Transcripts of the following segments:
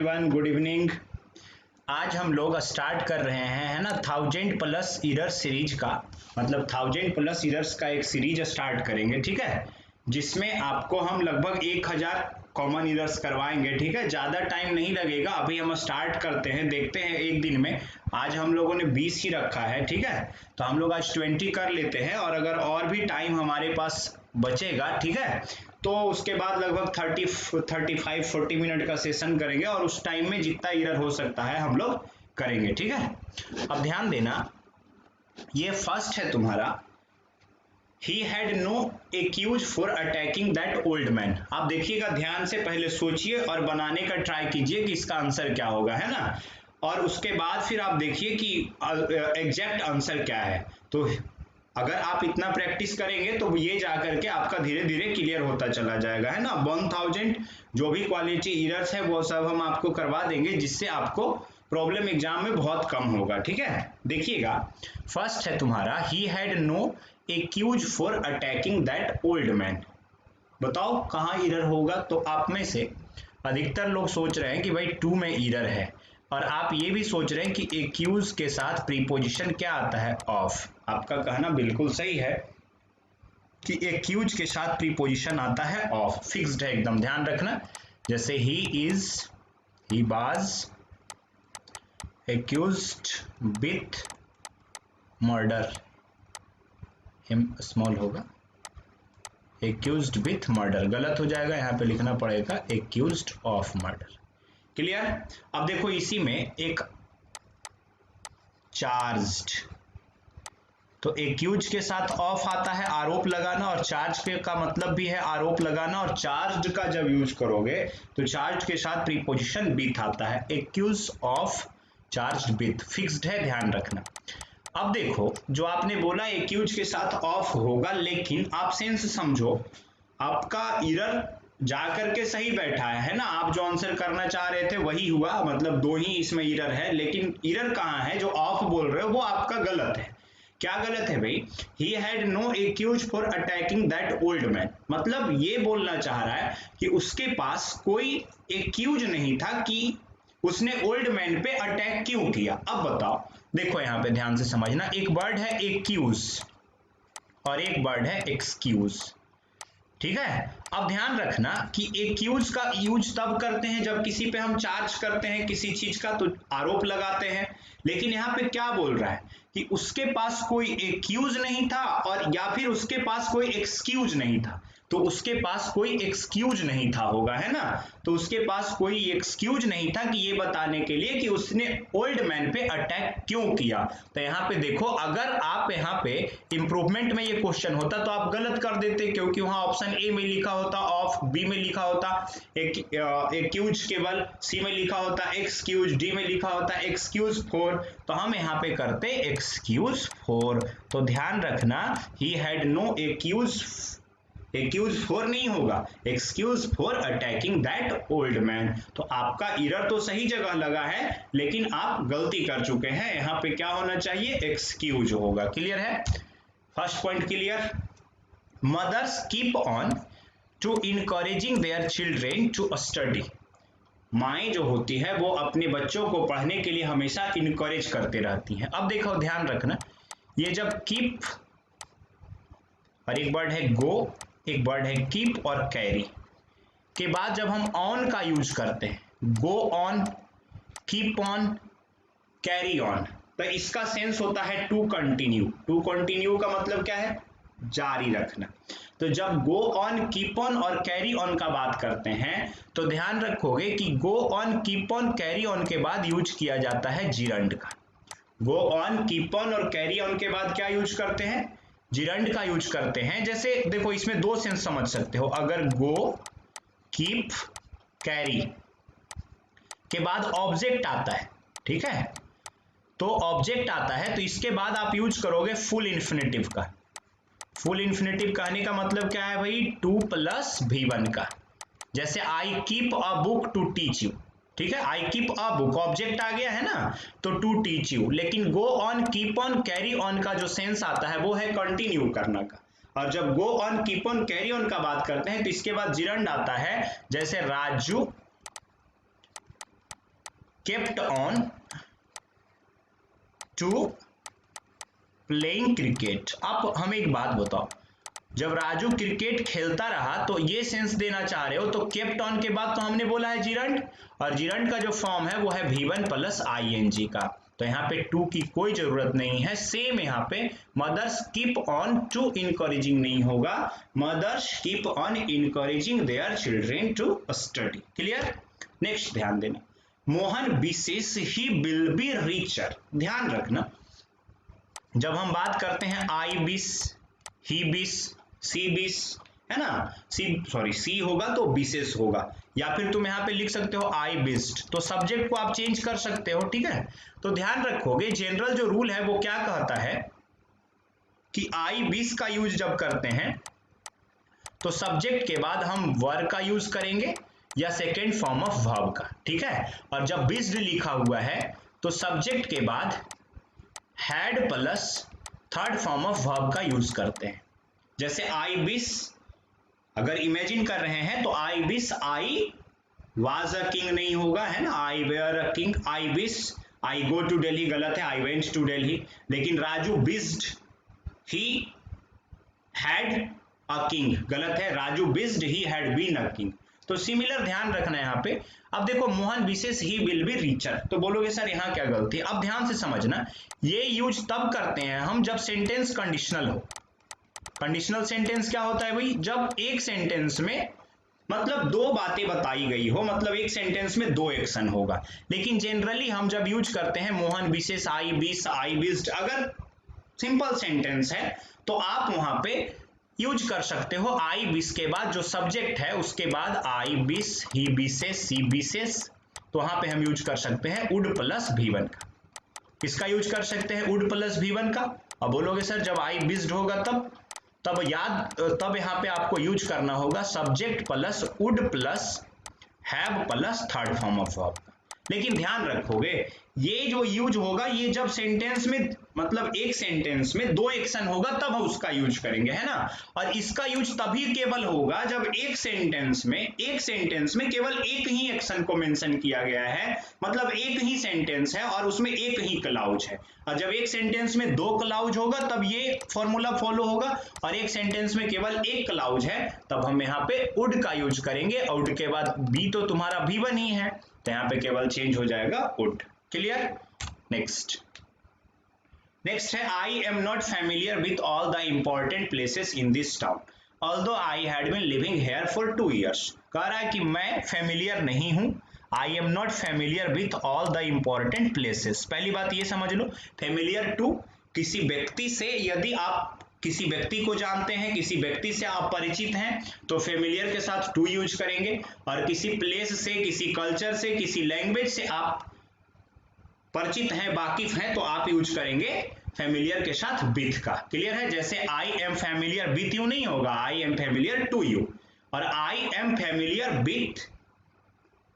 Everyone, good evening. आज हम लोग स्टार्ट कर रहे हैं, है ना, 1000+ इरर सीरीज का। मतलब 1000+ इरर्स का एक सीरीज स्टार्ट करेंगे, ठीक है, जिसमें आपको हम लगभग 1000 कॉमन इरर्स करवाएंगे। ठीक है, ज़्यादा टाइम नहीं लगेगा। अभी हम स्टार्ट करते हैं, देखते हैं एक दिन में। आज हम लोगों ने 20 ही रखा है, ठीक है, तो हम लोग आज 20 कर लेते हैं। और अगर और भी टाइम हमारे पास बचेगा, ठीक है, तो उसके बाद लगभग 35-40 मिनट का सेशन करेंगे और उस टाइम में जितना इरर हो सकता है हम लोग करेंगे, ठीक है। अब ध्यान देना, ये फर्स्ट है तुम्हारा, he had no accuse for attacking that old man. आप देखिएगा ध्यान से, पहले सोचिए और बनाने का ट्राई कीजिए कि इसका आंसर क्या होगा, है ना। और उसके बाद फिर आप देखिए कि एग्जैक्ट आंसर क्या है। तो अगर आप इतना प्रैक्टिस करेंगे तो ये जाकर के आपका धीरे धीरे क्लियर होता चला जाएगा, है ना। 1000 जो भी क्वालिटी इरर्स है वो सब हम आपको करवा देंगे, जिससे आपको प्रॉब्लम एग्जाम में बहुत कम होगा, ठीक है। देखिएगा, फर्स्ट है तुम्हारा, he had no accuse for attacking that old man. बताओ कहाँ इरर होगा। तो आप में से अधिकतर लोग सोच रहे हैं कि भाई 2 में इरर है, और आप ये भी सोच रहे हैं कि एक्यूज के साथ प्रीपोजिशन क्या आता है, ऑफ। आपका कहना बिल्कुल सही है कि एक्यूज के साथ प्रीपोजिशन आता है ऑफ, फिक्स्ड है एकदम, ध्यान रखना। जैसे he is, he was accused with murder, him small होगा, एक्यूज्ड विथ मर्डर गलत हो जाएगा, यहाँ पे लिखना पड़ेगा एक्यूज्ड ऑफ मर्डर। क्लियर। अब देखो, इसी में एक चार्ज्ड, तो एक्यूज के साथ ऑफ आता है आरोप लगाना, और चार्ज के का मतलब भी है आरोप लगाना। और चार्ज्ड का जब यूज करोगे तो चार्ज के साथ प्रीपोजिशन विथ आता है, accuse of charged with, fixed है, ध्यान रखना। अब देखो, जो आपने बोला एक्यूज के साथ ऑफ होगा, लेकिन आप सेंस समझो, आपका इरर जाकर के सही बैठा है ना। आप जो आंसर करना चाह रहे थे वही हुआ, मतलब 2 ही इसमें इरर है, लेकिन इरर कहाँ है, जो ऑफ बोल रहे हो वो आपका गलत है। क्या गलत है भाई, he had no accuse for attacking that old man, मतलब ये बोलना चाह रहा है कि उसके पास कोई एक्यूज नहीं था कि उसने ओल्ड मैन पे अटैक क्यों किया। अब बताओ, देखो यहां पे ध्यान से समझना, एक वर्ड है एक्यूज और एक वर्ड है एक्सक्यूज, ठीक है। अब ध्यान रखना कि एक्यूज का यूज तब करते हैं जब किसी पे हम चार्ज करते हैं किसी चीज का, तो आरोप लगाते हैं। लेकिन यहाँ पे क्या बोल रहा है कि उसके पास कोई एक्यूज नहीं था, और या फिर उसके पास कोई एक्सक्यूज नहीं था। तो उसके पास कोई एक्सक्यूज नहीं था होगा, है ना। तो उसके पास कोई एक्सक्यूज नहीं था कि ये बताने के लिए कि उसने ओल्ड मैन पे अटैक क्यों किया। तो यहाँ पे देखो, अगर आप यहाँ पे इंप्रूवमेंट में ये क्वेश्चन होता तो आप गलत कर देते, क्योंकि वहां ऑप्शन ए में लिखा होता ऑफ, बी में लिखा होता एक्यूज केवल, सी में लिखा होता एक्सक्यूज, डी में लिखा होता एक्सक्यूज फॉर। तो हम यहाँ पे करते एक्सक्यूज फॉर। तो ध्यान रखना, he had no accuse, accuse for नहीं होगा, excuse for attacking that old man. तो आपका इरर तो सही जगह लगा है, लेकिन आप गलती कर चुके हैं। यहाँ पे क्या होना चाहिए, एक्सक्यूज होगा। क्लियर है, first point clear. Mothers keep on to encouraging their children to study. माएँ जो होती है वो अपने बच्चों को पढ़ने के लिए हमेशा इनकरेज करते रहती हैं। अब देखो ध्यान रखना, ये जब कीप और एक वर्ड है गो, एक वर्ड है कीप और कैरी के बाद जब हम ऑन का यूज करते हैं, गो on, keep on, carry on, तो इसका सेंस होता है टू कंटिन्यू। टू कंटिन्यू का मतलब क्या है, जारी रखना। तो जब गो ऑन, कीप ऑन और कैरी ऑन का बात करते हैं, तो ध्यान रखोगे कि गो on, keep on, carry on के बाद यूज किया जाता है जिरंड का। गो ऑन, कीप ऑन और कैरी ऑन के बाद क्या यूज करते हैं, जिरंड का यूज करते हैं। जैसे देखो, इसमें 2 सेंस समझ सकते हो। अगर गो, कीप, कैरी के बाद ऑब्जेक्ट आता है, ठीक है, तो ऑब्जेक्ट आता है तो इसके बाद आप यूज करोगे फुल इन्फिनेटिव का। फुल इन्फिनेटिव कहने का मतलब क्या है भाई, 2+V1 का। जैसे I keep a book to teach you, ठीक है, I keep a book, object आ गया है ना, तो टू टीच यू। लेकिन go on, keep on, carry on का जो सेंस आता है वो है कंटिन्यू करना का। और जब गो on, keep on, carry on का बात करते हैं तो इसके बाद जिरंड आता है। जैसे Raju kept on to playing cricket। अब हम एक बात बताओ, जब राजू क्रिकेट खेलता रहा तो ये सेंस देना चाह रहे हो, तो केप्ट ऑन के बाद तो हमने बोला है जिरंड, और जिरंड का जो फॉर्म है वो है V1 प्लस ING का, तो यहाँ पे टू की कोई जरूरत नहीं है। सेम यहाँ पे mothers keep on to encouraging नहीं होगा, mothers keep on encouraging their children to study. Clear? Next ध्यान देना, मोहन विशेष ही विल बी रिचर। ध्यान रखना, जब हम बात करते हैं आई बिस, ही बिस, सी बिस, है ना, सी होगा तो विशेष होगा, या फिर तुम यहां पे लिख सकते हो आई बिस्ड, तो सब्जेक्ट को आप चेंज कर सकते हो। ठीक है, तो ध्यान रखोगे जनरल जो रूल है वो क्या कहता है कि आई बिस का यूज जब करते हैं तो सब्जेक्ट के बाद हम वर्ब का यूज करेंगे या सेकेंड फॉर्म ऑफ वर्ब का। ठीक है, और जब बिस्ड लिखा हुआ है तो सब्जेक्ट के बाद had plus third form of verb का यूज करते हैं। जैसे आई विश, अगर इमेजिन कर रहे हैं तो I wish I was a king नहीं होगा, है ना, I were a king. I wish I go to Delhi गलत है, आई वेंट टू दिल्ली। लेकिन Raju wished he had a king गलत है, Raju wished he had been a king. तो सिमिलर ध्यान रखना है यहाँ पे। अब देखो मोहन विशेष ही विल बी रिचर, तो बोलोगे सर यहाँ क्या गलती है। अब ध्यान से समझना, ये यूज तब करते हैं हम जब सेंटेंस कंडीशनल हो। कंडीशनल सेंटेंस क्या होता है भाई, जब एक सेंटेंस में मतलब दो बातें बताई गई हो, मतलब एक सेंटेंस में दो एक्शन होगा। लेकिन जनरली हम जब यूज करते हैं मोहन विशेष आई बिस, आई बिस्ड, अगर सिंपल सेंटेंस है तो आप वहां पे यूज कर सकते हो आई बिस के बाद जो सब्जेक्ट है उसके बाद आई बिस, ही बिसेस, सी बिसेस, तो वहां पे हम यूज कर सकते हैं वुड प्लस V1 का। किसका यूज कर सकते हैं, वुड प्लस V1 का। अब बोलोगे सर जब आई बिस्ड होगा तब यहाँ पे आपको यूज करना होगा subject plus would plus have plus third form of verb का। लेकिन ध्यान रखोगे ये जो यूज होगा ये जब सेंटेंस में मतलब एक सेंटेंस में दो एक्शन होगा तब हम उसका यूज करेंगे, है ना। और इसका यूज तभी केवल होगा जब एक सेंटेंस में केवल एक ही एक्शन को मेंशन किया गया है, मतलब एक ही सेंटेंस है और उसमें एक ही क्लाउज है। और जब एक सेंटेंस में दो क्लाउज होगा तब ये फॉर्मूला फॉलो होगा, और एक सेंटेंस में केवल एक क्लाउज है तब हम यहाँ पे वुड का यूज करेंगे। और वुड के बाद बी तो तुम्हारा V1 ही है, तो यहाँ पे केवल चेंज हो जाएगा वुड। क्लियर? नेक्स्ट है I am not familiar with all the important places in this town although I had been living here for 2 years। कह रहा है कि मैं फैमिलियर नहीं हूं, आई am not familiar with all the important places. पहली बात ये समझ लो, फैमिलियर टू किसी व्यक्ति से, यदि आप किसी व्यक्ति को जानते हैं, किसी व्यक्ति से आप परिचित हैं तो फेमिलियर के साथ टू यूज करेंगे, और किसी प्लेस से, किसी कल्चर से, किसी लैंग्वेज से आप परिचित हैं, वाकिफ हैं, तो आप यूज करेंगे फेमिलियर के साथ विथ का। क्लियर है? जैसे I am familiar with you नहीं होगा, I am familiar to you, और आई एम फैमिलियर विथ,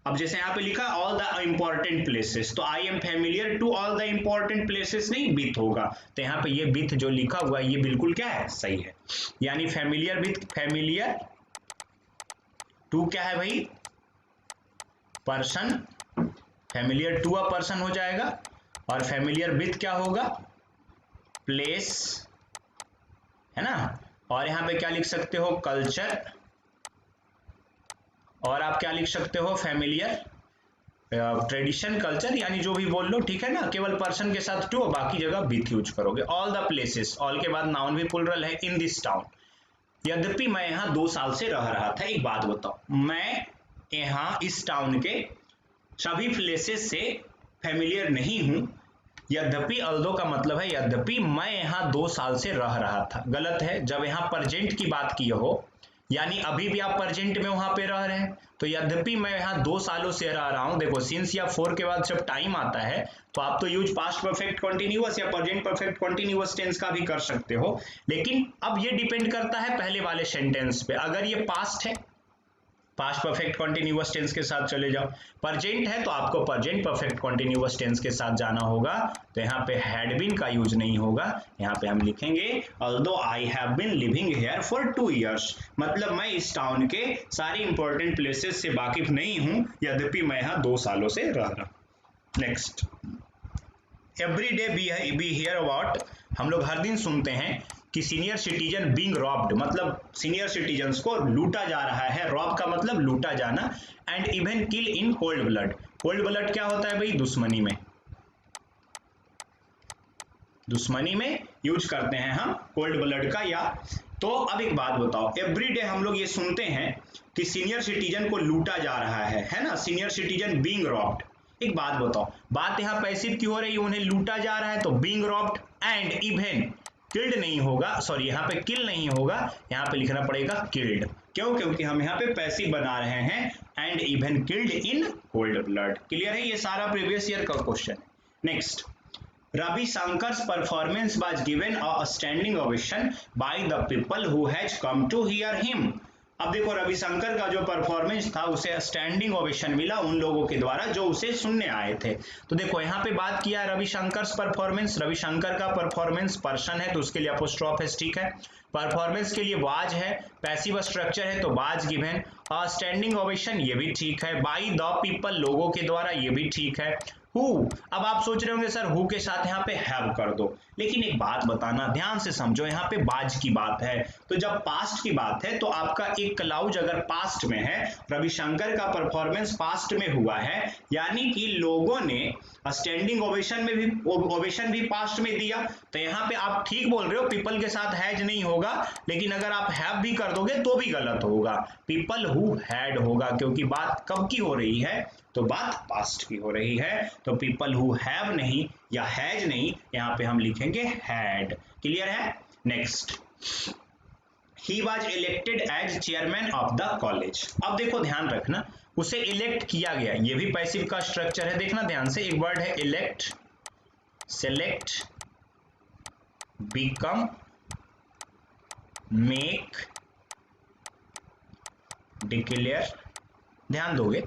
अब जैसे यहाँ पे लिखा ऑल द इंपॉर्टेंट प्लेसेस, तो I am familiar to all the important places नहीं, विथ होगा। तो यहाँ पे ये विथ जो लिखा हुआ है ये बिल्कुल क्या है, सही है। यानी फैमिलियर विथ, फैमिलियर टू क्या है भाई, person, familiar to a person हो जाएगा, और फैमिलियर विथ क्या होगा, प्लेस, है ना। और यहाँ पे क्या लिख सकते हो, कल्चर, और आप क्या लिख सकते हो, फैमिलियर ट्रेडिशन, कल्चर, यानी जो भी बोल लो, ठीक है ना। केवल पर्सन के साथ टू, बाकी जगह विथ यूज करोगे। ऑल द प्लेसेस, ऑल के बाद नाउन भी प्लुरल है, इन दिस टाउन। यद्यपि मैं यहाँ 2 साल से रह रहा था। एक बात बताओ, मैं यहाँ इस टाउन के सभी प्लेसेस से फैमिलियर नहीं हूं, यद्यपि अल्दो का मतलब है यद्यपि मैं यहाँ 2 साल से रह रहा था। गलत है, जब यहाँ प्रेजेंट की बात की हो, यानी अभी भी आप प्रेजेंट में वहां पे रह रहे हैं, तो यद्यपि मैं यहाँ 2 सालों से रह रहा हूं। देखो सिंस या फॉर के बाद जब टाइम आता है तो आप तो यूज पास्ट परफेक्ट कंटिन्यूअस या प्रेजेंट परफेक्ट कंटिन्यूअस टेंस का भी कर सकते हो, लेकिन अब ये डिपेंड करता है पहले वाले सेंटेंस पे। अगर ये पास्ट है, पास्ट परफेक्ट कंटिन्यूअस टेंस के साथ चले जाओ, प्रेजेंट है तो आपको प्रेजेंट परफेक्ट कंटिन्यूअस टेंस के साथ जाना होगा, तो यहाँ पे हैड बीन का यूज नहीं होगा। यहाँ पे हम लिखेंगे although I have been living here for 2 years, मतलब मैं इस टाउन के सारी इंपॉर्टेंट प्लेसेस से वाकिफ नहीं हूं, यद्यपि मैं यहाँ 2 सालों से रह रहा हूं। Next, every day we hear about, हम लोग हर दिन सुनते हैं कि सीनियर सिटीजन बीइंग रॉब्ड, मतलब सीनियर सिटीजन्स को लूटा जा रहा है, रॉब का मतलब लूटा जाना, and even kill in cold blood. Cold blood क्या होता है भाई? दुश्मनी में, दुश्मनी में यूज करते हैं हम कोल्ड ब्लड का। या तो अब एक बात बताओ, एवरीडे हम लोग ये सुनते हैं कि सीनियर सिटीजन को लूटा जा रहा है ना, सीनियर सिटीजन बीइंग रॉब्ड। एक बात बताओ, बात यहाँ पैसिव की हो रही है, उन्हें लूटा जा रहा है, तो being robbed and even killed नहीं होगा, सॉरी यहाँ पे किल नहीं होगा, यहाँ पे लिखना पड़ेगा किल्ड। क्यों? क्योंकि हम यहाँ पे पैसिव बना रहे हैं, and even killed in cold blood. Clear है? ये सारा प्रीवियस ईयर का question. Next, Ravi Shankar's performance was given a standing ovation by the people who has come to hear him. अब देखो, रविशंकर का जो परफॉर्मेंस था उसे स्टैंडिंग ओवेशन मिला उन लोगों के द्वारा जो उसे सुनने आए थे। तो देखो यहाँ पे बात किया रविशंकर परफॉर्मेंस, रविशंकर का परफॉर्मेंस पर्सन है तो उसके लिए अपोस्ट्रोफ है, ठीक है। परफॉर्मेंस के लिए वाज है, पैसिव स्ट्रक्चर है तो वाज गिवन, और स्टैंडिंग ओवेशन ये भी ठीक है, बाय द पीपल लोगों के द्वारा ये भी ठीक है। हु, अब आप सोच रहे होंगे सर हु के साथ यहाँ पे हैव कर दो, लेकिन एक बात बताना, ध्यान से समझो, यहाँ पे बाज की बात है, तो जब पास्ट की बात है तो आपका एक क्लाउज अगर पास्ट में है, रविशंकर का परफॉर्मेंस पास्ट में हुआ है, यानी कि लोगों ने स्टैंडिंग ओवेशन भी पास्ट में दिया, तो यहाँ पे आप ठीक बोल रहे हो, पीपल के साथ हैज नहीं होगा, लेकिन अगर आप हैव भी कर दोगे तो भी गलत होगा, पीपल हु हैड होगा, क्योंकि बात कब की हो रही है? तो बात पास्ट की हो रही है, तो पीपल हु हैव नहीं या हैज नहीं, यहाँ पे हम लिखेंगे हैड। क्लियर है? Next, he was elected as chairman of the college. अब देखो ध्यान रखना, उसे इलेक्ट किया गया, ये भी पैसिव का स्ट्रक्चर है, देखना ध्यान से, एक वर्ड है elect, select, become, make, declare. ध्यान दोगे,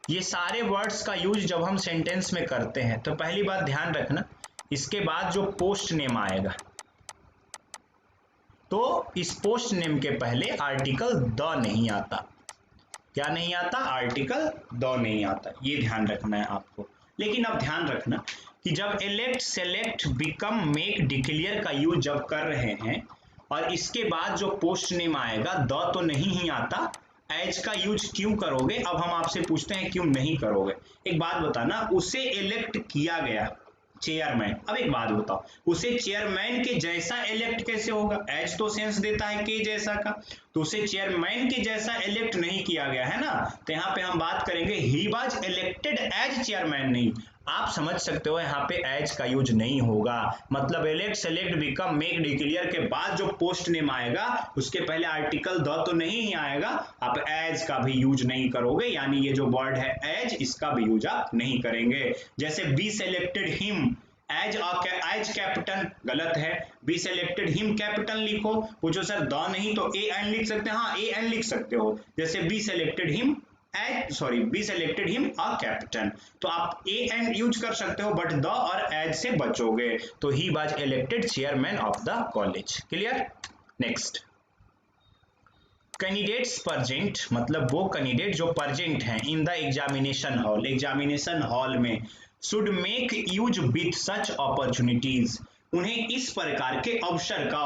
ये सारे वर्ड्स का यूज जब हम सेंटेंस में करते हैं तो पहली बात ध्यान रखना, इसके बाद जो पोस्ट नेम आएगा तो इस पोस्ट नेम के पहले आर्टिकल द नहीं आता। क्या नहीं आता? आर्टिकल द नहीं आता, ये ध्यान रखना है आपको। लेकिन अब ध्यान रखना कि जब elect, select, become, make, declare का यूज जब कर रहे हैं और इसके बाद जो पोस्ट नेम आएगा द तो नहीं ही आता, एज का यूज क्यों करोगे? अब हम आपसे पूछते हैं क्यों नहीं करोगे। एक बात बताना, उसे इलेक्ट किया गया चेयरमैन, अब एक बात बताओ, उसे चेयरमैन के जैसा इलेक्ट कैसे होगा? एज तो सेंस देता है के जैसा का, तो उसे चेयरमैन के जैसा इलेक्ट नहीं किया गया है ना, तो यहाँ पे हम बात करेंगे he was elected as chairman, नहीं। आप समझ सकते हो यहाँ पे एज का यूज नहीं होगा, मतलब elect, select, become, make, declare के बाद जो पोस्ट नेम आएगा उसके पहले आर्टिकल द तो नहीं ही आएगा, आप एज का भी यूज नहीं करोगे, यानी ये जो वर्ड है एज, इसका भी यूज आप नहीं करेंगे। जैसे we selected him as captain, गलत है, बी सेलेक्टेड हिम कैप्टन लिखो, पूछो सर द नहीं तो ए एन लिख सकते हैं, हाँ ए एन लिख सकते हो, जैसे we selected him B selected him a captain, तो आप ए एन यूज कर सकते हो बट द और एज से बचोगे, तो he was elected chairman of the college. Clear? Next, candidates present, मतलब वो कैंडिडेट जो परजेंट हैं in the examination hall, examination hall में, should make use with such opportunities, उन्हें इस प्रकार के अवसर का,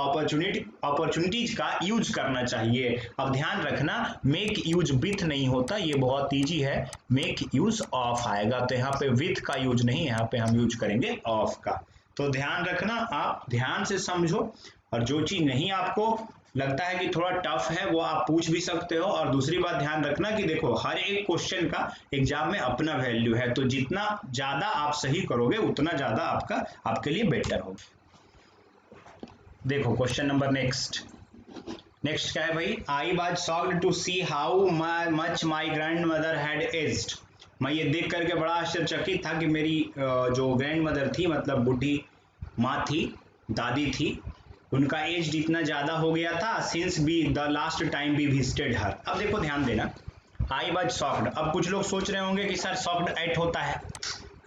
अपॉर्चुनिटीज का यूज करना चाहिए। अब ध्यान रखना, मेक यूज विथ नहीं होता, ये बहुत इजी है, मेक यूज ऑफ आएगा, तो यहाँ पे विथ का यूज नहीं, यहाँ पे हम यूज करेंगे ऑफ का। तो ध्यान रखना, आप ध्यान से समझो, और जो चीज नहीं आपको लगता है कि थोड़ा टफ है वो आप पूछ भी सकते हो। और दूसरी बात ध्यान रखना कि देखो हर एक क्वेश्चन का एग्जाम में अपना वैल्यू है, तो जितना ज्यादा आप सही करोगे उतना ज्यादा आपके लिए बेटर होगा। देखो क्वेश्चन नंबर नेक्स्ट क्या है भाई, I was shocked to see how much my grandmother had aged, मैं ये देख करके बड़ा आश्चर्यचकित था कि मेरी जो ग्रैंड मदर थी, मतलब बूढ़ी माँ थी, दादी थी, उनका एज इतना ज्यादा हो गया था since we the last time we visited her. अब देखो ध्यान देना, आई वाज शॉक्ड, अब कुछ लोग सोच रहे होंगे कि सर शॉक्ड एट होता है,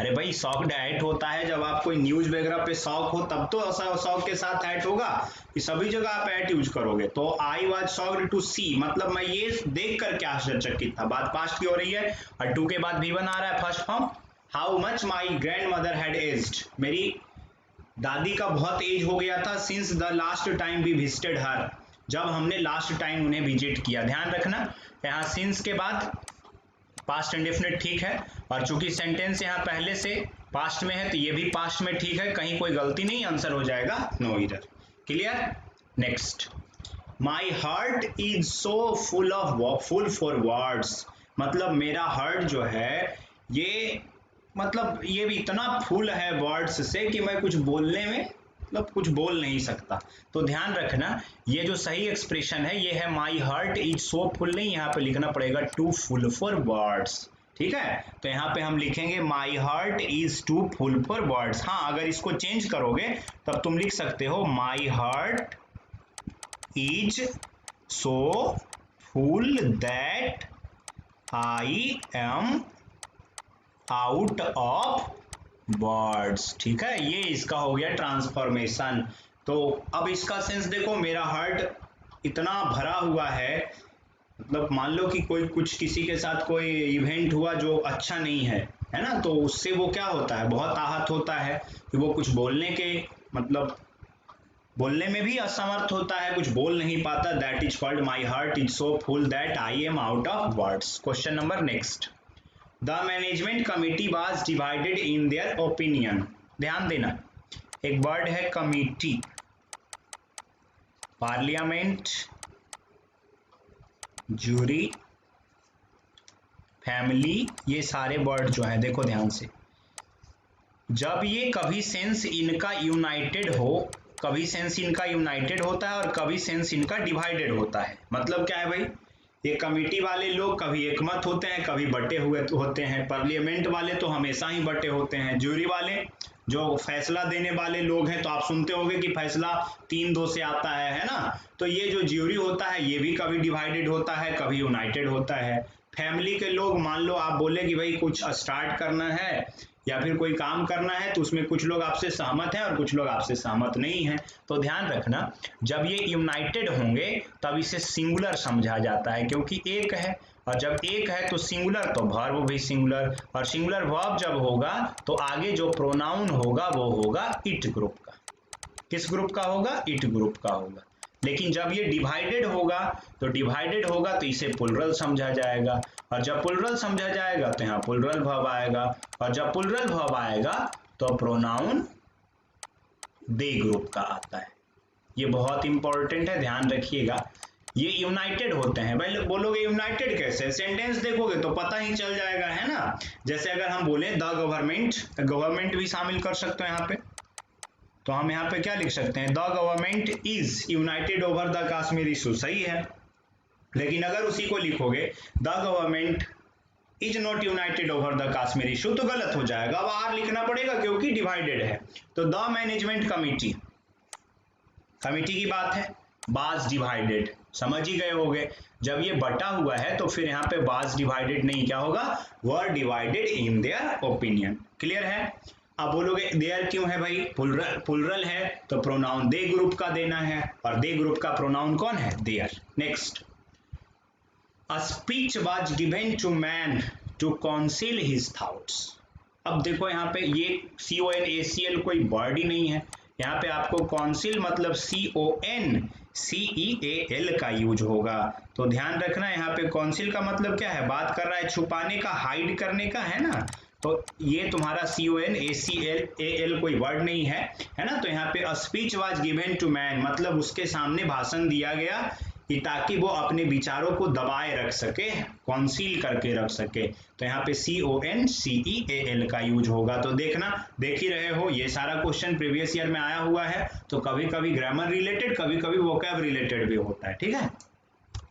अरे भाई शॉक्ड एट होता है जब आप कोई न्यूज वगैरह पे शॉक हो तब तो शॉक के साथ एट होगा, कि सभी जगह आप एट यूज करोगे। तो आई वाज शॉक्ड टू सी, मतलब मैं ये देख करके आश्चर्यचकित था, बात पास्ट की हो रही है और टू के बाद भी1 आ रहा है first form, how much my grand mother had aged, मेरी दादी का बहुत एज हो गया था, since the last time we visited her, जब हमने लास्ट टाइम उन्हें विजिट किया। ध्यान रखना यहाँ सिंस के बाद पास्ट इंडेफिनिट ठीक है, और चूंकि सेंटेंस यहाँ पहले से पास्ट में है तो ये भी पास्ट में ठीक है, कहीं कोई गलती नहीं, आंसर हो जाएगा no error. Clear? Next, my heart is so full for words, मतलब मेरा हार्ट जो है ये, मतलब ये भी इतना फुल है वर्ड्स से कि मैं कुछ बोलने में, मतलब कुछ बोल नहीं सकता। तो ध्यान रखना ये जो सही एक्सप्रेशन है ये है माई हार्ट इज सो फुल, नहीं, यहाँ पे लिखना पड़ेगा टू फुल फॉर वर्ड्स। ठीक है, तो यहाँ पे हम लिखेंगे my heart is too full for words. हाँ, अगर इसको चेंज करोगे तब तुम लिख सकते हो माई heart is so full that I am out of words. ठीक है, ये इसका हो गया ट्रांसफॉर्मेशन। तो अब इसका सेंस देखो, मेरा हार्ट इतना भरा हुआ है, मतलब मान लो कि कोई कुछ किसी के साथ कोई इवेंट हुआ जो अच्छा नहीं है ना, तो उससे वो क्या होता है, बहुत आहत होता है कि वो कुछ बोलने के, मतलब बोलने में भी असमर्थ होता है, कुछ बोल नहीं पाता। That is called my heart is so full that I am out of words. Question number next, the management committee was divided in their opinion. ध्यान देना, एक वर्ड है कमिटी, पार्लियामेंट, जूरी, फैमिली, ये सारे वर्ड जो है देखो ध्यान से, जब ये कभी सेंस इनका यूनाइटेड हो, कभी सेंस इनका यूनाइटेड होता है और कभी सेंस इनका डिवाइडेड होता है। मतलब क्या है भाई, ये कमिटी वाले लोग कभी एकमत होते हैं, कभी बटे हुए होते हैं। पार्लियामेंट वाले तो हमेशा ही बटे होते हैं। जूरी वाले जो फैसला देने वाले लोग हैं, तो आप सुनते होंगे कि फैसला 3-2 से आता है ना। तो ये जो ज्यूरी होता है ये भी कभी डिवाइडेड होता है, कभी यूनाइटेड होता है। फैमिली के लोग, मान लो आप बोले कि भाई कुछ स्टार्ट करना है या फिर कोई काम करना है, तो उसमें कुछ लोग आपसे सहमत हैं और कुछ लोग आपसे सहमत नहीं हैं। तो ध्यान रखना, जब ये यूनाइटेड होंगे तब इसे सिंगुलर समझा जाता है, क्योंकि एक है, और जब एक है तो सिंगुलर, तो वर्ब भी सिंगुलर, और सिंगुलर वर्ब जब होगा तो आगे जो प्रोनाउन होगा वो होगा इट ग्रुप का। किस ग्रुप का होगा? इट ग्रुप का होगा। लेकिन जब ये डिवाइडेड होगा तो इसे प्लुरल समझा जाएगा, और जब प्लुरल समझा जाएगा तो यहाँ प्लुरल वर्ब आएगा, और जब प्लुरल वर्ब आएगा तो प्रोनाउन दे ग्रुप का आता है। ये बहुत इंपॉर्टेंट है, ध्यान रखिएगा। ये यूनाइटेड होते हैं। भाई बोलोगे यूनाइटेड कैसे, सेंटेंस देखोगे तो पता ही चल जाएगा, है ना। जैसे अगर हम बोले द गवर्नमेंट, गवर्नमेंट भी शामिल कर सकते हैं यहाँ पे, तो हम यहाँ पे क्या लिख सकते हैं, the government is United over the Kashmir issue, सही है। लेकिन अगर उसी को लिखोगे the government is not United over the Kashmir issue, तो गलत हो जाएगा। अब आर लिखना पड़ेगा क्योंकि डिवाइडेड है। तो द मैनेजमेंट कमिटी, कमिटी की बात है, बाज डिवाइडेड, समझ ही गए होगे। जब ये बटा हुआ है तो फिर यहाँ पे बाज डिवाइडेड नहीं, क्या होगा, were divided in their opinion. Clear है? अब बोलोगे देयर क्यों है भाई, प्लुरल है तो प्रोनाउन दे ग्रुप का देना है, और दे ग्रुप का प्रोनाउन कौन है, there. Next, a speech was given to man to conceal his thoughts. अब देखो यहाँ पे ये CONACL कोई वर्ड ही नहीं है, यहाँ पे आपको कॉन्सिल मतलब CONCEAL का यूज होगा। तो ध्यान रखना, यहाँ पे कॉन्सिल का मतलब क्या है, बात कर रहा है छुपाने का, हाइड करने का, है ना। तो ये तुम्हारा CONACL कोई वर्ड नहीं है ना। तो यहाँ पे speech was given to man मतलब उसके सामने भाषण दिया गया कि ताकि वो अपने विचारों को दबाए रख सके, कॉन्सील करके रख सके। तो यहाँ पे CONCEAL का यूज होगा। तो देखना, देख ही रहे हो ये सारा क्वेश्चन प्रीवियस ईयर में आया हुआ है, तो कभी कभी ग्रामर रिलेटेड, कभी कभी वोकैब रिलेटेड भी होता है। ठीक है,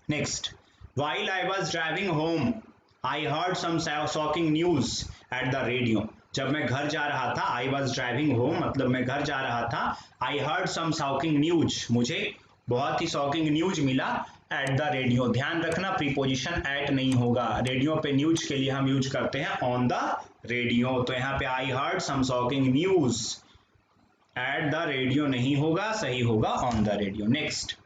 next, while I was driving home I heard some shocking news at the radio. जब मैं घर जा रहा था, आई वॉज ड्राइविंग होम मतलब मैं घर जा रहा था, I heard some shocking news, मुझे बहुत ही शॉकिंग न्यूज मिला एट द रेडियो। ध्यान रखना, प्रीपोजिशन एट नहीं होगा, रेडियो पे न्यूज के लिए हम यूज करते हैं ऑन द रेडियो। तो यहाँ पे I heard some shocking news, at the radio नहीं होगा, सही होगा on the radio. Next,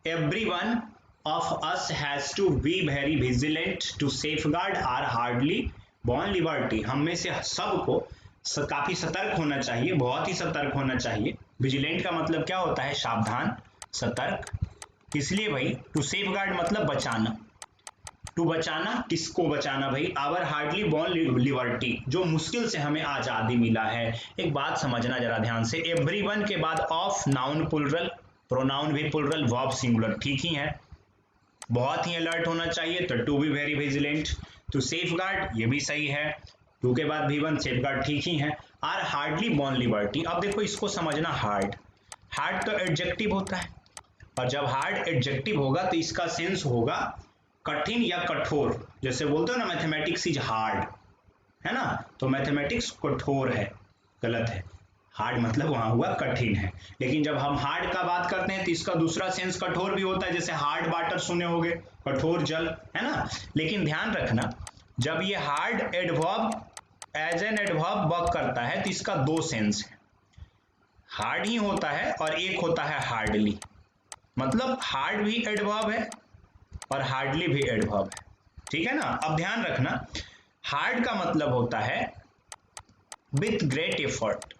everyone of us has to be very vigilant to safeguard our hardly born liberty, हम में से सबको काफी सतर्क होना चाहिए, बहुत ही सतर्क होना चाहिए। विजिलेंट का मतलब क्या होता है? सावधान, सतर्क। इसलिए भाई टू सेफगार्ड मतलब बचाना। टू बचाना, किसको बचाना भाई? आवर हार्डली बॉर्न लिबर्टी, जो मुश्किल से हमें आजादी मिला है। एक बात समझना जरा ध्यान से, एवरीवन के बाद ऑफ नाउन प्लुरल, प्रोनाउन भी प्लुरल, वर्ब सिंगुलर, ठीक ही है। बहुत ही अलर्ट होना चाहिए, तो to be very vigilant. To safeguard, ये भी सही है। टू के बाद V1, सेफगार्ड, ठीक ही है। आर हार्डली बॉर्न लिबर्टी, अब देखो इसको समझना, हार्ड, हार्ड तो एडजेक्टिव होता है, और जब हार्ड एडजेक्टिव होगा तो इसका सेंस होगा कठिन या कठोर। जैसे बोलते हो ना मैथमेटिक्स इज हार्ड, है ना, तो मैथमेटिक्स कठोर है, गलत है। हार्ड मतलब वहां हुआ कठिन है। लेकिन जब हम हार्ड का बात करते हैं तो इसका दूसरा सेंस कठोर भी होता है, जैसे हार्ड वाटर सुने होंगे, कठोर जल, है ना। लेकिन ध्यान रखना, जब ये hard adverb as an adverb work करता है तो इसका दो सेंस है, हार्ड ही होता है और एक होता है हार्डली। मतलब हार्ड भी एडवर्ब है और हार्डली भी एडवर्ब है, ठीक है ना। अब ध्यान रखना, हार्ड का मतलब होता है विथ ग्रेट एफर्ट,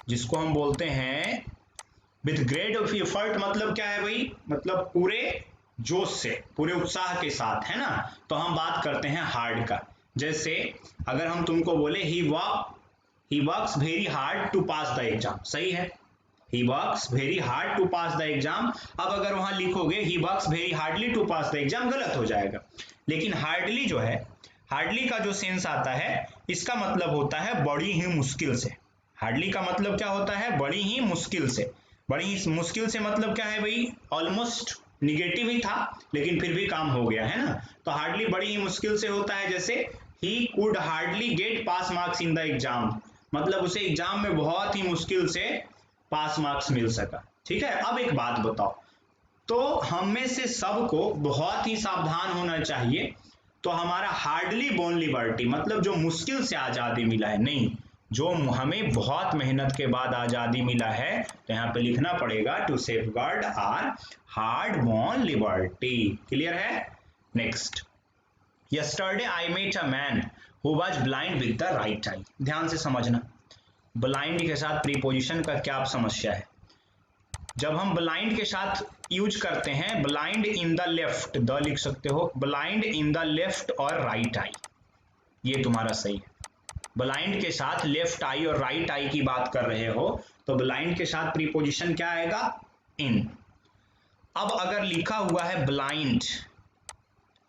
जिसको हम बोलते हैं विथ ग्रेट एफर्ट। मतलब क्या है भाई? मतलब पूरे जोश से, पूरे उत्साह के साथ, है ना। तो हम बात करते हैं हार्ड का। जैसे अगर हम तुमको बोले he works very hard to pass the exam, सही है, he works very hard to pass the exam. अब अगर वहां लिखोगे he works very hardly to pass the exam, गलत हो जाएगा। लेकिन हार्डली जो है, हार्डली का जो सेंस आता है, इसका मतलब होता है बड़ी ही मुश्किल से। हार्डली का मतलब क्या होता है? बड़ी ही मुश्किल से। बड़ी ही मुश्किल से मतलब क्या है भाई? ऑलमोस्ट निगेटिव ही था लेकिन फिर भी काम हो गया, है ना। तो हार्डली बड़ी ही मुश्किल से होता है। जैसे he could hardly gate pass marks in the exam, मतलब उसे एग्जाम में बहुत ही मुश्किल से पास मार्क्स मिल सका, ठीक है। अब एक बात बताओ, तो हम में से सबको बहुत ही सावधान होना चाहिए। तो हमारा हार्डली बॉर्न लिबर्टी मतलब जो मुश्किल से आजादी मिला है, नहीं, जो हमें बहुत मेहनत के बाद आजादी मिला है, तो यहाँ पे लिखना पड़ेगा to safeguard our hard born liberty. Clear है? Next, yesterday I met a man who was blind with the right eye. ध्यान से समझना, ब्लाइंड के साथ प्रीपोजिशन का क्या समस्या है? जब हम ब्लाइंड के साथ यूज करते हैं, blind in the left, the लिख सकते हो, ब्लाइंड इन द लेफ्ट और राइट आई, ये तुम्हारा सही है। ब्लाइंड के साथ लेफ्ट आई और राइट आई की बात कर रहे हो, तो ब्लाइंड के साथ प्रीपोजिशन क्या आएगा? इन। अब अगर लिखा हुआ है ब्लाइंड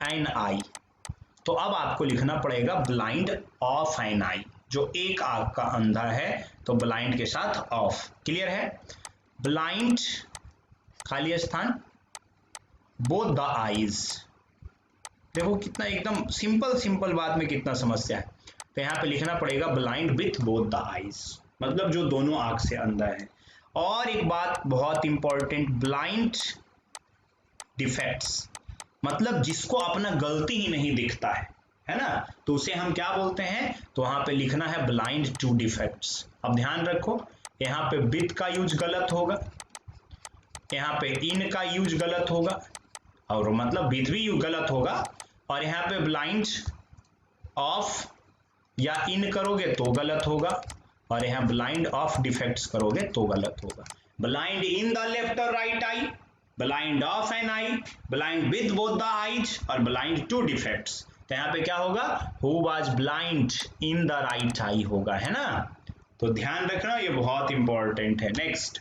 एन आई, तो अब आपको लिखना पड़ेगा ब्लाइंड ऑफ एन आई, जो एक आंख का अंधा है, तो ब्लाइंड के साथ ऑफ। क्लियर है? ब्लाइंड खाली स्थान, बोथ द आईज। देखो कितना एकदम सिंपल सिंपल बात में कितना समस्या है। तो यहाँ पे लिखना पड़ेगा blind with both the eyes, मतलब जो दोनों आंख से अंधा है। और एक बात बहुत इंपॉर्टेंट, ब्लाइंड डिफेक्ट्स, मतलब जिसको अपना गलती ही नहीं दिखता है ना, तो उसे हम क्या बोलते हैं? तो वहां पे लिखना है ब्लाइंड टू डिफेक्ट्स। अब ध्यान रखो, यहाँ पे विथ का यूज गलत होगा, यहाँ पे इन का यूज गलत होगा, और मतलब विथ भी गलत होगा, और यहाँ पे ब्लाइंड ऑफ या इन करोगे तो गलत होगा, और यहाँ ब्लाइंड ऑफ डिफेक्ट्स करोगे तो गलत होगा। ब्लाइंड इन द लेफ्ट और right eye, blind of an eye, blind with both the eyes, और ब्लाइंड टू डिफेक्ट्स। तो यहाँ पे क्या होगा? Who was blind in the right eye होगा, है ना। तो ध्यान रखना, ये बहुत इंपॉर्टेंट है। Next,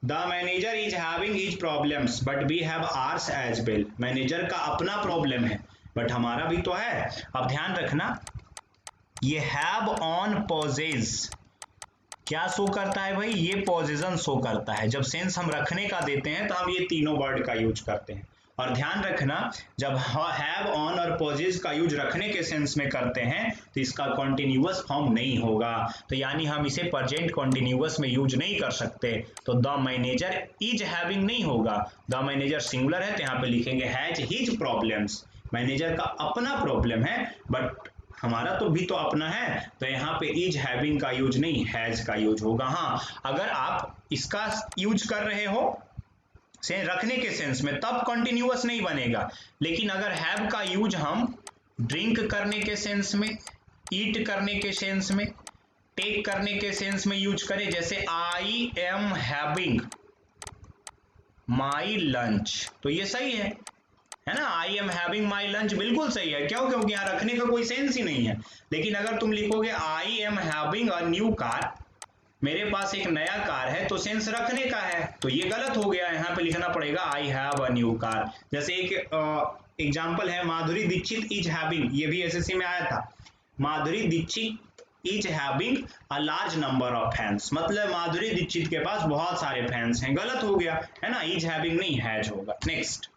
the manager is having his problems but we have ours as well. Manager का अपना प्रॉब्लम है बट हमारा भी तो है। अब ध्यान रखना, ये हैव ऑन पॉजेज क्या शो करता है भाई? ये पोजीशन शो करता है। जब सेंस हम रखने का देते हैं तो हम ये तीनों वर्ड का यूज करते हैं। और ध्यान रखना, जब हैव ऑन और पॉजेज का यूज रखने के सेंस में करते हैं तो इसका कॉन्टिन्यूअस फॉर्म नहीं होगा, तो यानी हम इसे प्रेजेंट कॉन्टिन्यूअस में यूज नहीं कर सकते। तो द मैनेजर इज हैविंग नहीं होगा, द मैनेजर सिंगुलर है तो यहाँ पे लिखेंगे हैज हिज प्रॉब्लम्स। मैनेजर का अपना प्रॉब्लम है बट हमारा तो भी तो अपना है, तो यहाँ पे इज हैविंग का यूज नहीं, हैज का यूज होगा। हाँ, अगर आप इसका यूज कर रहे हो से रखने के सेंस में, तब कॉन्टिन्यूअस नहीं बनेगा। लेकिन अगर हैव का यूज हम ड्रिंक करने के सेंस में, ईट करने के सेंस में, टेक करने के सेंस में यूज करें। जैसे I am having my lunch, तो ये सही है ना। I am having my lunch बिल्कुल सही है। क्यों? क्योंकि यहां रखने का कोई सेंस ही नहीं है। लेकिन अगर तुम लिखोगे I am having a new car, मेरे पास एक नया कार है, तो सेंस रखने का है, तो ये गलत हो गया। यहाँ पे लिखना पड़ेगा I have a new car. जैसे एक एग्जांपल है, माधुरी दीक्षित इज हैविंग, ये भी एसएससी में आया था। Madhuri Dixit is having a large number of fans, मतलब माधुरी दीक्षित के पास बहुत सारे फैंस हैं। गलत हो गया है ना, इज हैविंग नहीं हैज होगा। Next,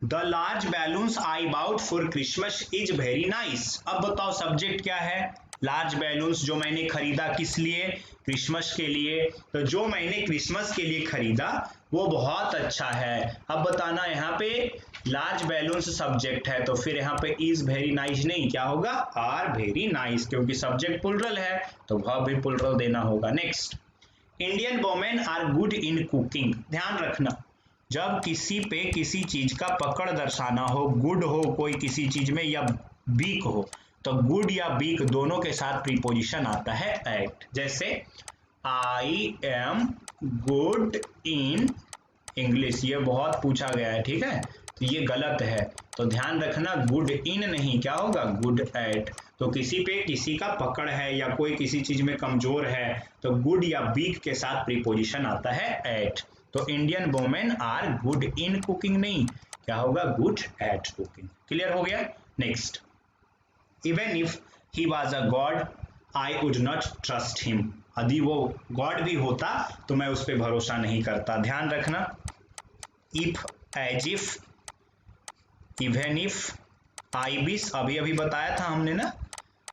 the large balloons I bought for Christmas is very nice. अब बताओ सब्जेक्ट क्या है? लार्ज बैलून्स, जो मैंने खरीदा किस लिए? क्रिसमस के लिए। तो जो मैंने क्रिसमस के लिए खरीदा वो बहुत अच्छा है। अब बताना, यहाँ पे लार्ज बैलून्स सब्जेक्ट है, तो फिर यहाँ पे इज वेरी नाइस नहीं, क्या होगा? आर वेरी नाइस, क्योंकि सब्जेक्ट प्लुरल है तो वर्ब भी प्लुरल देना होगा। Next, Indian women are good in cooking. ध्यान रखना, जब किसी पे किसी चीज का पकड़ दर्शाना हो, गुड हो कोई किसी चीज में या वीक हो, तो गुड या वीक दोनों के साथ प्रीपोजिशन आता है एट। जैसे I am good in English, ये बहुत पूछा गया है, ठीक है, तो ये गलत है। तो ध्यान रखना, गुड इन नहीं, क्या होगा? Good eight. तो किसी पे किसी का पकड़ है या कोई किसी चीज में कमजोर है, तो गुड या वीक के साथ प्रीपोजिशन आता है एट। तो Indian women are good in cooking नहीं, क्या होगा? Good at cooking. क्लियर हो गया? Next, even if he was a god I would not trust him. यदि वो गॉड भी होता तो मैं उस पर भरोसा नहीं करता। ध्यान रखना, if, as if, even if, I wish, अभी अभी बताया था हमने ना।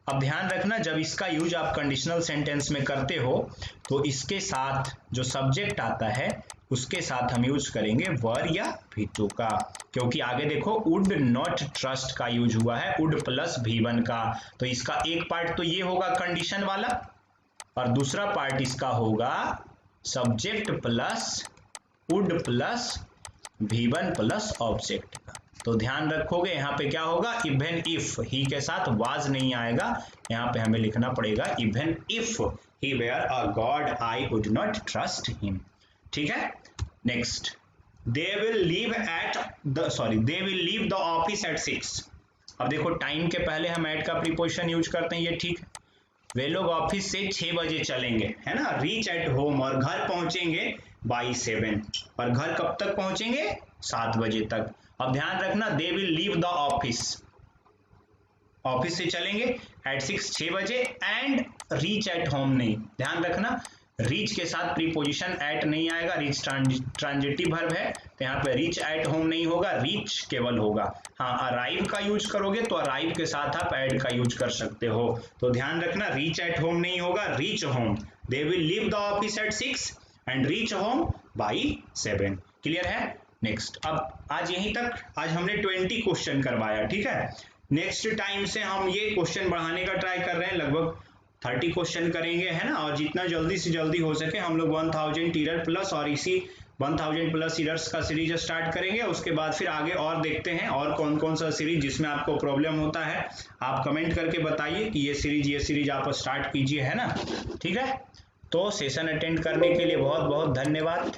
अब ध्यान रखना, जब इसका यूज आप कंडीशनल सेंटेंस में करते हो तो इसके साथ जो सब्जेक्ट आता है उसके साथ हम यूज करेंगे वर या V2 का, क्योंकि आगे देखो वुड नॉट ट्रस्ट का यूज हुआ है, वुड प्लस V1 का। तो इसका एक पार्ट तो ये होगा कंडीशन वाला और दूसरा पार्ट इसका होगा subject plus would plus V1 plus object का। तो ध्यान रखोगे यहाँ पे क्या होगा? इवन इफ, ही के साथ वाज नहीं आएगा, यहाँ पे हमें लिखना पड़ेगा even if he were a god I would not trust him. ठीक है? Next, they will leave the office at 6। अब देखो टाइम के पहले हम एट का प्रीपोजिशन यूज करते हैं, ये ठीक है। वे लोग ऑफिस से 6 बजे चलेंगे, है ना। रीच एट होम, और घर पहुंचेंगे बाई 7, और घर कब तक पहुंचेंगे? 7 बजे तक। अब ध्यान रखना, दे will leave the office, office से चलेंगे एट 6 बजे, एंड रीच एट होम नहीं। ध्यान रखना, रीच के साथ प्रीपोजिशन एट नहीं आएगा, रीच ट्रांजिटिव वर्ब है, तो यहाँ पे रीच एट होम नहीं होगा, रीच केवल होगा। हाँ, अराइव का यूज करोगे तो अराइव के साथ आप एट का यूज कर सकते हो। तो ध्यान रखना, रीच एट होम नहीं होगा, reach home. They will leave the office at 6 and reach home by 7। Clear है? नेक्स्ट, अब आज यहीं तक, आज हमने 20 क्वेश्चन करवाया, ठीक है। नेक्स्ट टाइम से हम ये क्वेश्चन बढ़ाने का ट्राई कर रहे हैं, लगभग 30 क्वेश्चन करेंगे, है ना। और जितना जल्दी से जल्दी हो सके हम लोग 1000 ईरर प्लस और इसी 1000 प्लस ईरर्स का सीरीज स्टार्ट करेंगे। उसके बाद फिर आगे और देखते हैं और कौन कौन सा सीरीज जिसमें आपको प्रॉब्लम होता है, आप कमेंट करके बताइए कि ये सीरीज आप स्टार्ट कीजिए, है ना। ठीक है, तो सेशन अटेंड करने के लिए बहुत बहुत धन्यवाद।